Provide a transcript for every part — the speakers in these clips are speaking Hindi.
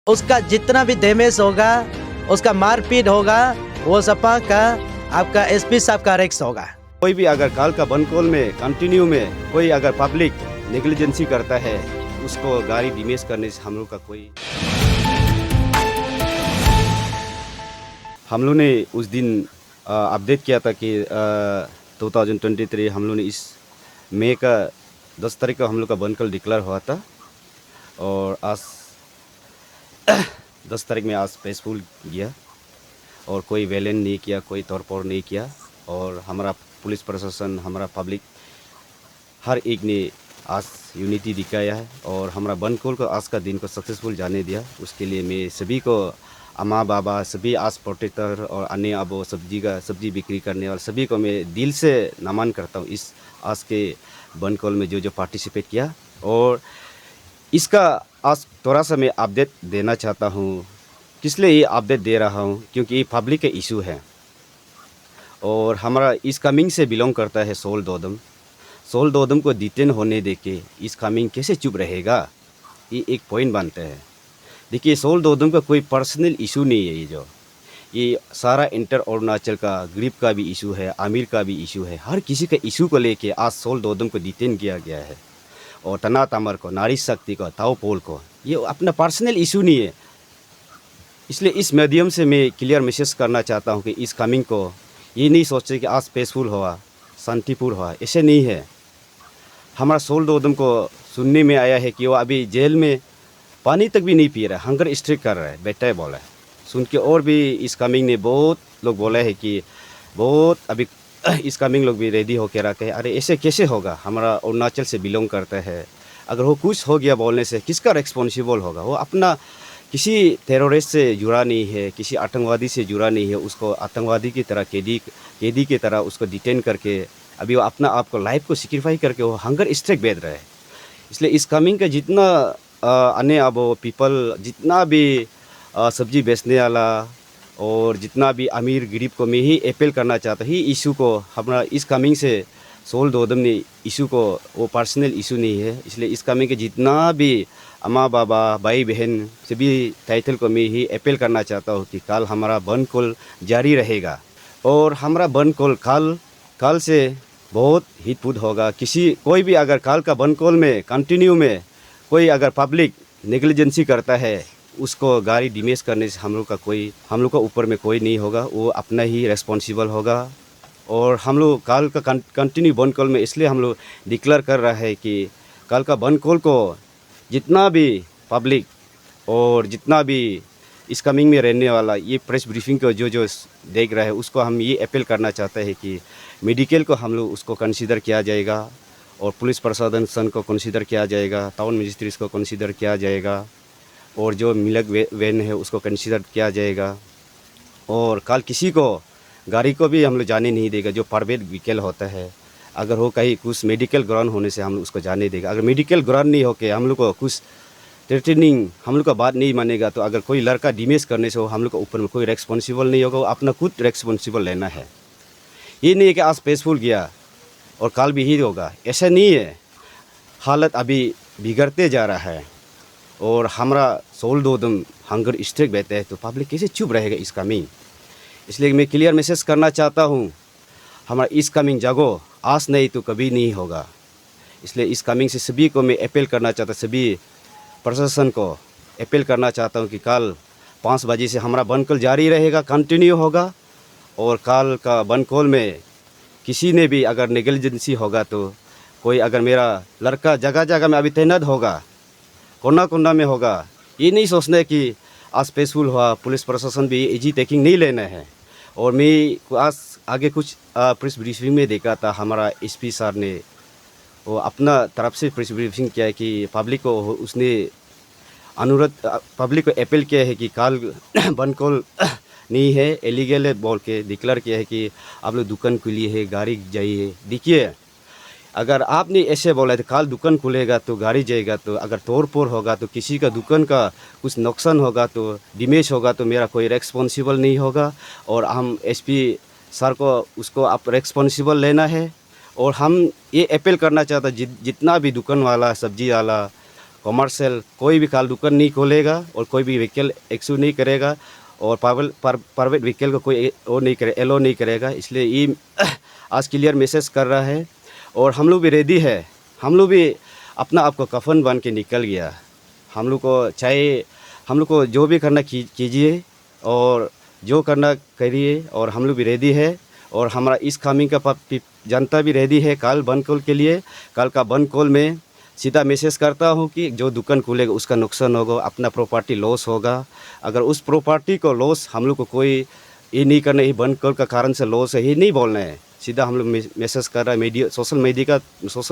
उसका जितना भी डैमेज होगा, उसका मारपीट होगा, वो सपा का आपका एसपी साहब का रिस्क होगा। कोई भी अगर काल का बनकोल में कंटिन्यू में कोई अगर पब्लिक नेग्लिजेंसी करता है, उसको गाड़ी डिमेज करने से हम लोग का कोई, हम लोग ने उस दिन अपडेट किया था कि 2023 हम लोग ने इस मई का 10 तारीख को हम लोग का बनकोल डिक्लेयर हुआ था और आज 10 तारीख में आज पेसफुल गया और कोई वेलेन नहीं किया, कोई तोड़फोड़ नहीं किया और हमारा पुलिस प्रशासन, हमारा पब्लिक हर एक ने आज यूनिटी दिखाया है और हमारा बनकोल को आज का दिन को सक्सेसफुल जाने दिया। उसके लिए मैं सभी को, अम्मा बाबा, सभी आज प्रोटेक्टर और अन्य अब सब्जी बिक्री करने वाले सभी को मैं दिल से नमन करता हूँ इस आज के बनकोल में जो पार्टिसिपेट किया। और इसका आज थोड़ा सा मैं अपडेट देना चाहता हूँ। किस लिए ये अपडेट दे रहा हूँ? क्योंकि ये पब्लिक का इशू है और हमारा इस कमिंग से बिलोंग करता है सोल दोदम को डिटेन होने दे के इस कमिंग कैसे चुप रहेगा, ये एक पॉइंट बनता है। देखिए, सोल दोदम का कोई पर्सनल इशू नहीं है, ये सारा इंटर अरुणाचल का, गरीब का भी इशू है, अमीर का भी इशू है, हर किसी का इशू को लेके आज सोल दोदम को डिटेन किया गया है। और तना तमर को, नारी शक्ति को, ताओ पोल को, ये अपना पर्सनल इशू नहीं है। इसलिए इस माध्यम से मैं क्लियर मैसेज करना चाहता हूँ कि इस कमिंग को ये नहीं सोचे कि आज पीसफुल हुआ, शांतिपूर्ण हुआ, ऐसे नहीं है। हमारा सोल दोदम को सुनने में आया है कि वो अभी जेल में पानी तक भी नहीं पी रहा है, हंगर स्ट्राइक कर रहा है, बेटा बोला है। सुन के और भी इस कमिंग ने बहुत लोग बोला है कि बहुत अभी इस कमिंग लोग भी रेडी होकर रखे हैं। अरे ऐसे कैसे होगा? हमारा अरुणाचल से बिलोंग करता है, अगर वो कुछ हो गया बोलने से किसका रिस्पॉन्सिबल होगा? वो अपना किसी टेररिस्ट से जुड़ा नहीं है, किसी आतंकवादी से जुड़ा नहीं है, उसको आतंकवादी की तरह कैदी की तरह उसको डिटेन करके अभी वो अपना आप को लाइफ को सिक्रीफाई करके वो हंगर स्ट्राइक बेच रहा है। इसलिए इस कमिंग का जितना अन्य अब पीपल, जितना भी सब्जी बेचने वाला और जितना भी अमीर गरीब को मैं ही अपील करना चाहता ही इशू को, हमारा इस कमिंग से सोल दोदम ने इशू को, वो पर्सनल इशू नहीं है। इसलिए इस कमिंग के जितना भी अम्मा बाबा, भाई बहन, सभी टाइटल को मैं ही अपील करना चाहता हूँ कि कल हमारा बनकोल जारी रहेगा और हमारा बनकोल कल से बहुत हितपुत होगा। कोई भी अगर कल का बनकोल में कंटिन्यू में कोई अगर पब्लिक नेग्लिजेंसी करता है, उसको गाड़ी डिमेज करने से हम लोग का ऊपर में कोई नहीं होगा, वो अपना ही रिस्पॉन्सिबल होगा। और हम लोग कल का कंटिन्यू बनकोल में इसलिए हम लोग डिक्लेयर कर रहा है कि कल का बनकोल को जितना भी पब्लिक और जितना भी इस कमिंग में रहने वाला ये प्रेस ब्रीफिंग को जो देख रहा है, उसको हम ये अपील करना चाहते हैं कि मेडिकल को हम लोग उसको कंसीडर किया जाएगा और पुलिस प्रशासन को कंसीडर किया जाएगा, टाउन मजिस्ट्रेट को कंसीडर किया जाएगा और जो मिलक वैन है उसको कंसीडर किया जाएगा। और कल किसी को गाड़ी को भी हम लोग जाने नहीं देगा जो प्राइवेट व्हीकल होता है। अगर वो कहीं कुछ मेडिकल ग्राउंड होने से हम लोग उसको जाने देगा। अगर मेडिकल ग्राउंड नहीं होके हम लोग को कुछ थ्रेटनिंग, हम लोग का बात नहीं मानेगा, तो अगर कोई लड़का डिमेज करने से हो हम लोग को ऊपर में कोई रेस्पॉन्सिबल नहीं होगा, वो अपना खुद रेस्पॉन्सिबल लेना है। ये नहीं है कि आज पीसफुल गया और कल भी ही होगा, ऐसा नहीं है। हालत अभी बिगड़ते जा रहा है और हमारा सोल दोदम हंगर स्ट्राइक बैठता है, तो पब्लिक कैसे चुप रहेगा इस कमिंग? इसलिए मैं क्लियर मैसेज करना चाहता हूँ, हमारा इस कमिंग जागो, आज नहीं तो कभी नहीं होगा। इसलिए इस कमिंग से सभी को मैं अपील करना चाहता, सभी प्रशासन को अपील करना चाहता हूँ कि कल 5 बजे से हमारा बनकोल जारी रहेगा, कंटिन्यू होगा। और कल का बनकोल में किसी ने भी अगर नेग्लिजेंसी होगा, तो कोई अगर मेरा लड़का जगह जगह में अभी तैनात होगा, कोना कोना में होगा, ये नहीं सोचना है कि आज पीसफुल हुआ, पुलिस प्रशासन भी इजी टेकिंग नहीं लेना है। और मैं आज आगे कुछ प्रेस ब्रीफिंग में देखा था, हमारा एसपी सर ने वो अपना तरफ से प्रेस ब्रीफिंग किया है कि पब्लिक को उसने पब्लिक को अपील किया है कि कल बनकोल नहीं है, इलीगल है बोल के डिक्लेयर किया है कि आप लोग दुकान खुली है, गाड़ी जाइए। देखिए, अगर आपने ऐसे बोला तो कल दुकान खुलेगा तो गाड़ी जाएगा, तो अगर तोड़-फोड़ होगा तो किसी का दुकान का कुछ नुकसान होगा, तो डैमेज होगा, तो मेरा कोई रिस्पॉन्सिबल नहीं होगा। और हम एसपी सर को उसको आप रिस्पॉन्सिबल लेना है। और हम ये अपील करना चाहता जितना भी दुकान वाला, सब्जी वाला, कॉमर्शियल कोई भी काल दुकान नहीं खोलेगा और कोई भी व्हीकल एक्सू नहीं करेगा और प्राइवेट व्हीकल को कोई वो नहीं करे एलो नहीं करेगा। इसलिए ये आज क्लियर मैसेज कर रहा है और हम लोग भी रेडी है। हम लोग भी अपना आप को कफन बन के निकल गया। हम लोग को चाहे हम लोग को जो भी करना कीजिए और जो करना करिए और हम लोग भी रेडी है और हमारा इस कमिंग का जनता भी रेडी है। कल बंद कॉल के लिए कल का बंद कॉल में सीधा मैसेज करता हूँ कि जो दुकान खुलेगा उसका नुकसान होगा, अपना प्रॉपर्टी लॉस होगा। अगर उस प्रॉपर्टी को लॉस हम लोग को कोई ये नहीं करना, ये बंद कॉल का कारण से लॉस है ये नहीं बोलना है। सीधा हम लोग मैसेज कर रहा है मीडिया सोशल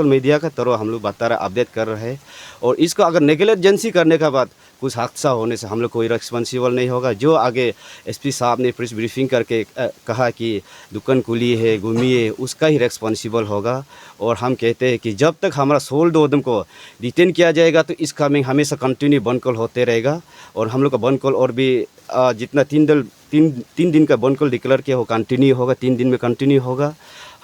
मीडिया का तरह हम लोग बता रहा अपडेट कर रहे हैं। और इसको अगर नेग्लिजेंसी करने का बाद कुछ हादसा होने से हम लोग कोई रिस्पॉन्सिबल नहीं होगा। जो आगे एसपी साहब ने प्रेस ब्रीफिंग करके कहा कि दुकान खुली है घूमिए, उसका ही रिस्पॉन्सिबल होगा। और हम कहते हैं कि जब तक हमारा सोल दोदम को डिटेन किया जाएगा तो इस कमिंग हमेशा कंटिन्यू बंद कॉल होते रहेगा। और हम लोग का बंद कॉल और भी जितना 3 दिन का बंद कॉल डिक्लेयर किया हो कंटिन्यू होगा, 3 दिन में कंटिन्यू होगा।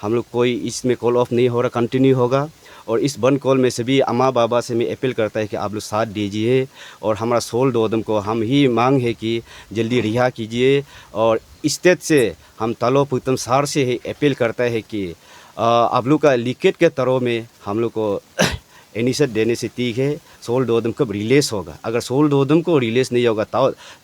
हम लोग कोई इसमें कॉल ऑफ नहीं हो रहा, कंटिन्यू होगा। और इस बंद कॉल में सभी अम्मा बाबा से मैं अपील करता है कि आप लोग साथ दीजिए और हमारा सोल दोदम को हम ही मांग है कि जल्दी रिहा कीजिए। और स्टेट से हम तालो पुतम सार से ही अपील करता है कि आप लोग का लीकेट के तरह में हम लोग को इनिशिएट देने से ठीक है। सोल दोदम कब रिलीज होगा? अगर सोल दोदम को रिलीज नहीं होगा,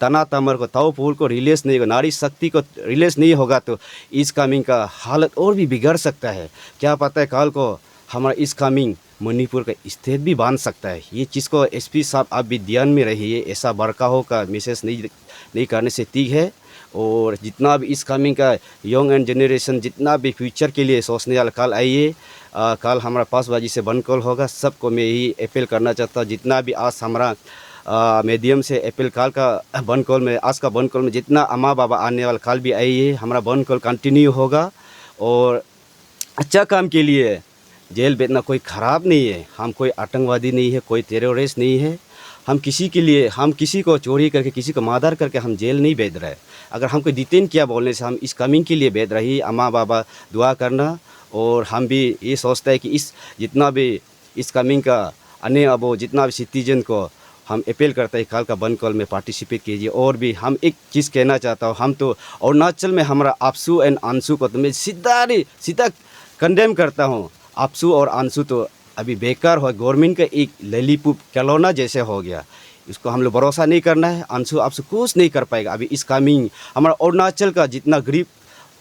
तना तमर को ताओ पुल को रिलीज नहीं होगा, नारी शक्ति को रिलीज नहीं होगा तो इस कमिंग का हालत और भी बिगड़ सकता है। क्या पता है कल को हमारा इस कमिंग मणिपुर का स्टेट भी बन सकता है। ये चीज़ को एसपी साहब आप भी ध्यान में रहिए। ऐसा बड़काहों का मैसेज नहीं करने से ठीक है। और जितना भी इस कमिंग का यंग एंड जनरेशन जितना भी फ्यूचर के लिए सोचने वाला कल आइए। कल हमारा 5 बजे से बंद कॉल होगा। सबको मैं यही अपील करना चाहता हूँ। जितना भी आज हमारा मीडियम से अपील कल का बंद कॉल में आज का बंद कॉल में जितना अम्मा बाबा आने वाला कल भी आइए। हमारा बंद कॉल कंटिन्यू होगा और अच्छा काम के लिए जेल भेजना कोई ख़राब नहीं है। हम कोई आतंकवादी नहीं है, कोई टेररिस्ट नहीं है। हम किसी के लिए हम किसी को चोरी करके किसी को मारदार करके हम जेल नहीं भेज रहे। अगर हमको डिटेन किया बोलने से हम इस कमिंग के लिए भेज रही अम्मा बाबा दुआ करना। और हम भी ये सोचते हैं कि इस जितना भी इस कमिंग का अन्य अब जितना भी सिटीजन को हम अपील करते हैं कल का बंद कॉल में पार्टिसिपेट कीजिए। और भी हम एक चीज़ कहना चाहता हूँ, हम तो अरुणाचल में हमारा आपसू एंड अंशु को तो मैं सीधा कंडेम करता हूँ। आपसू और अंशु तो अभी बेकार हो, गवर्नमेंट का एक ललीपुप खिलौना जैसे हो गया। इसको हम लोग भरोसा नहीं करना है। अंशु आपसे कुछ नहीं कर पाएगा। अभी इस कमिंग हमारा अरुणाचल का जितना गरीब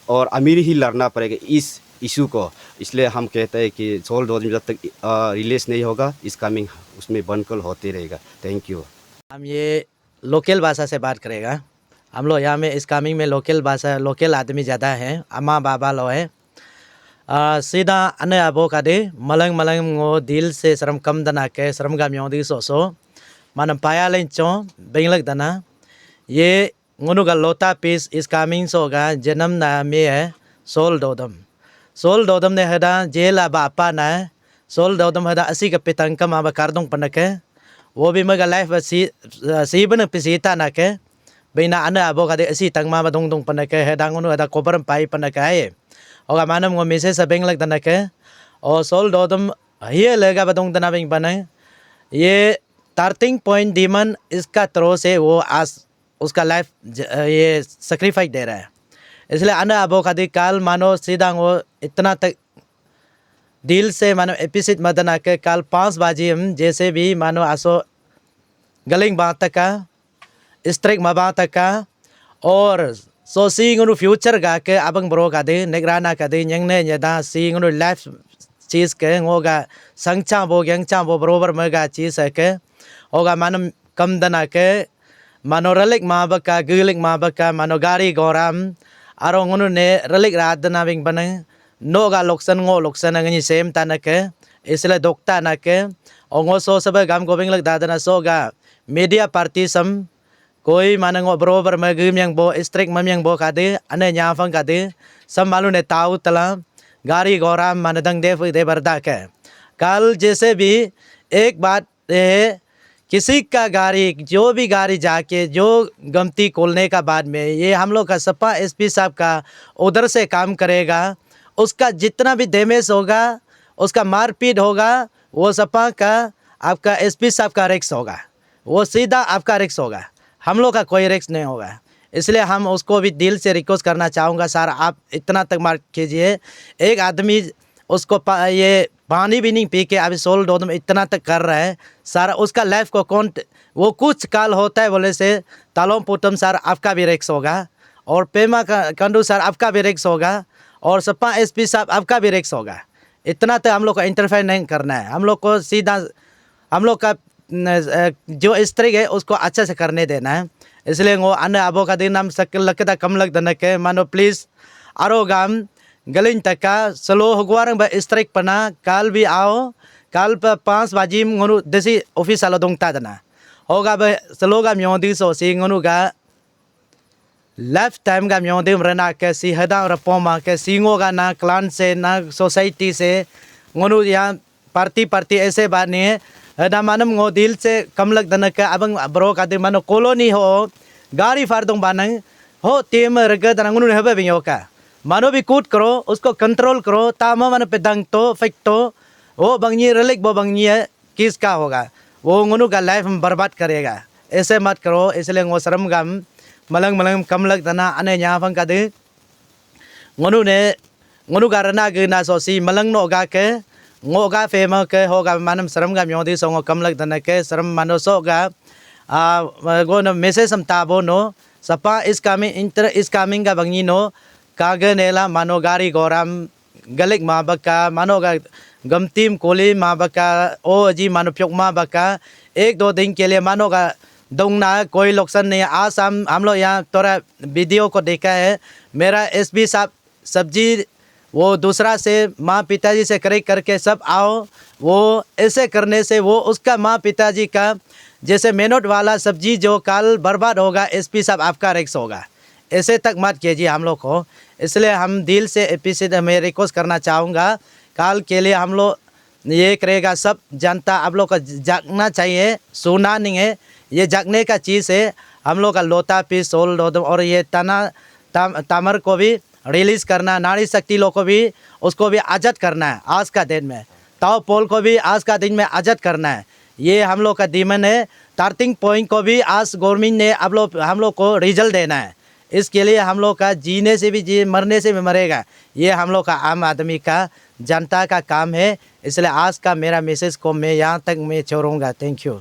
और अमीर ही लड़ना पड़ेगा इस इशू को। इसलिए हम कहते हैं कि सोल दोदम जब तक रिलीज नहीं होगा इस कमिंग उसमें बंद कॉल होते रहेगा। Thank you. हम ये लोकल भाषा से बात करेगा। हम लोग यहाँ में इस कमिंग में लोकल भाषा लोकल आदमी ज़्यादा है, अम्मा बाबा लोग है। सीधा अने अबो का दे मलंग वो दिल से शर्म कम दना के शर्म गामियों दी सोसो मानम पाया लें चो बेंगलक दना ये गुनुगा लोता पीस इस कमिंग सोगा जन्म नामी है सोल दोदम ने हदा जेल अब आपा ना सोल दोदम हदा असी का पितंग का माबा कार्दों पनके वो भी मगा लाइफ सी बन पिसीता ना के बिना अने अबो का दे असी तंग माबा दोंग पनके है डांगुनु हदा कोबरम पाई पनके है और मानम वो मिसेस बेंगलक दना के और सोल दोदम ये लेगा बदोंग दना बिंग बने ये 13 पॉइंट डीमन इसका तरह से वो आज उसका लाइफ ये सेक्रीफाइस दे रहा है। इसलिए अना अबो का दी काल मानो सीधा वो इतना तक दिल से मानो एपिसिड मदना के काल 5 बजे हम जैसे भी मानो आसो गलिंग बात का स्ट्रिक मबात का और सो सींगनु फ्यूचर गा के अबंग ब्रो का दे निगराना का दे यंगने यदा सींगनु लाइफ चीज़ के होगा संगचा बो यंगचा बो बरोबर मगा चीज़ है के होगा मानो कम दना के मानो रलिक माबका गिलिक माबका मानो गाड़ी गौराम आरो ngunu ने रलिक रात दना बिंग बने नोगा लोकसन अंगनी सेम तना के इसलिए दोक्ता ना के ओंगो सो सब गाम गोबिंग लग दादना सोगा मीडिया पार्टी सम कोई मानंगो बरोबर में गिम yang bo स्ट्रिक मम yang bo कादे अने न्याफंग कादे सब मालूम ने ताऊ तला गाड़ी गौराम मानदंग दे बरदा के कल जैसे भी एक बात है किसी का गाड़ी जो भी गाड़ी जाके जो गमती खोलने का बाद में ये हम लोग का सपा एसपी साहब का उधर से काम करेगा उसका जितना भी डैमेज होगा उसका मारपीट होगा वो सपा का आपका एसपी साहब का रिक्स होगा, वो सीधा आपका रिक्स होगा, हम लोग का कोई रिक्स नहीं होगा। इसलिए हम उसको भी दिल से रिक्वेस्ट करना चाहूँगा, सर आप इतना तक मार कीजिए। एक आदमी उसको ये पानी भी नहीं पी के अभी सोल डोदम इतना तक कर रहा है सर, उसका लाइफ को कौन, वो कुछ काल होता है बोले से तालोम पुटम सर आपका भी रिक्स होगा, और पेमा कंडू सर आपका भी रिक्स होगा, और सपा एसपी साहब आपका भी रिक्स होगा। इतना तो हम लोग को इंटरफेयर नहीं करना है, हम लोग को सीधा हम लोग का जो स्त्री है उसको अच्छे से करने देना है। इसलिए वो अन्य अबो का दिन हम लगता कम लग दन के मानो प्लीज़ आरो गाम गलिंग तक स्लो हुगवारंग स्ट्राइक पना काल भी आओ, काल 5 बजे ngonu desi office alo dong ta dana hoga be slow गाम योदी सो सी ngonu ga लाइफ टाइम का म्यों देम रना के सी हदा रपोमा के सिंगो का ना क्लान से ना सोसाइटी से ngonu यहाँ पार्टी ऐसे बात नहीं है। हदा मानम ngो दिल से कम लग दन के अबंग ब्रो का दिन मानो कॉलोनी हो गाड़ी फारदों बानंग हो टीम रग दन ngonu हबे बियो का मानो भी कूट करो, उसको कंट्रोल करो, तामा मानो पे दंग तो फेक तो वो बंगी रलिक वो बंगी किस का होगा, वो ngonu का लाइफ में बर्बाद करेगा। ऐसे मत करो। इसलिए ngो शर्म गम मलंग कम लग दना अने यहाँ फंग का दे ngonu का रना के ना सोसी मलंग नो गा के ngो गा फेम के होगा मानम शर्म गम योदी सो कम लग दना के शर्म मानो सो गा गो न मैसेज हम ताबो नो सपा इस कामिंग का बंगी नो कागे नेला मानो गारी गोराम गलिक मा बका मानो गा गमतीम कोली मा बका ओ अजी मानो प्योक मा बका 1-2 दिन के लिए मानो गा दोंगना कोई लोकसन नहीं। आज हम लोग यहाँ थोड़ा वीडियो को देखा है, मेरा एसपी साहब सब्जी वो दूसरा से माँ पिताजी से करके सब आओ, वो ऐसे करने से वो उसका माँ पिताजी का जैसे मेहनत वाला सब्जी जो कल बर्बाद होगा, एसपी साहब आपका रिक्स होगा। ऐसे तक मत कीजिए हम लोग को। इसलिए हम दिल से एपी से मैं रिक्वेस्ट करना चाहूँगा, कल के लिए हम लोग ये करेगा सब जनता आप लोग का जागना चाहिए, सोना नहीं है, ये जागने का चीज़ है। हम लोग का लोता पीस सोल और ये तामर को भी रिलीज़ करना, नारी शक्ति लोग को भी उसको भी आज़ाद करना है आज का दिन में, ताओ पोल को भी आज का दिन में आज़ाद करना है। ये हम लोग का दीमन है। 13 पॉइंट को भी आज गवर्नमेंट ने हम लोग को रिजल्ट देना है। इसके लिए हम लोग का जीने से भी जी, मरने से भी मरेगा, ये हम लोग का आम आदमी का जनता का काम है। इसलिए आज का मेरा मैसेज को मैं यहाँ तक मैं छोड़ूंगा। Thank you.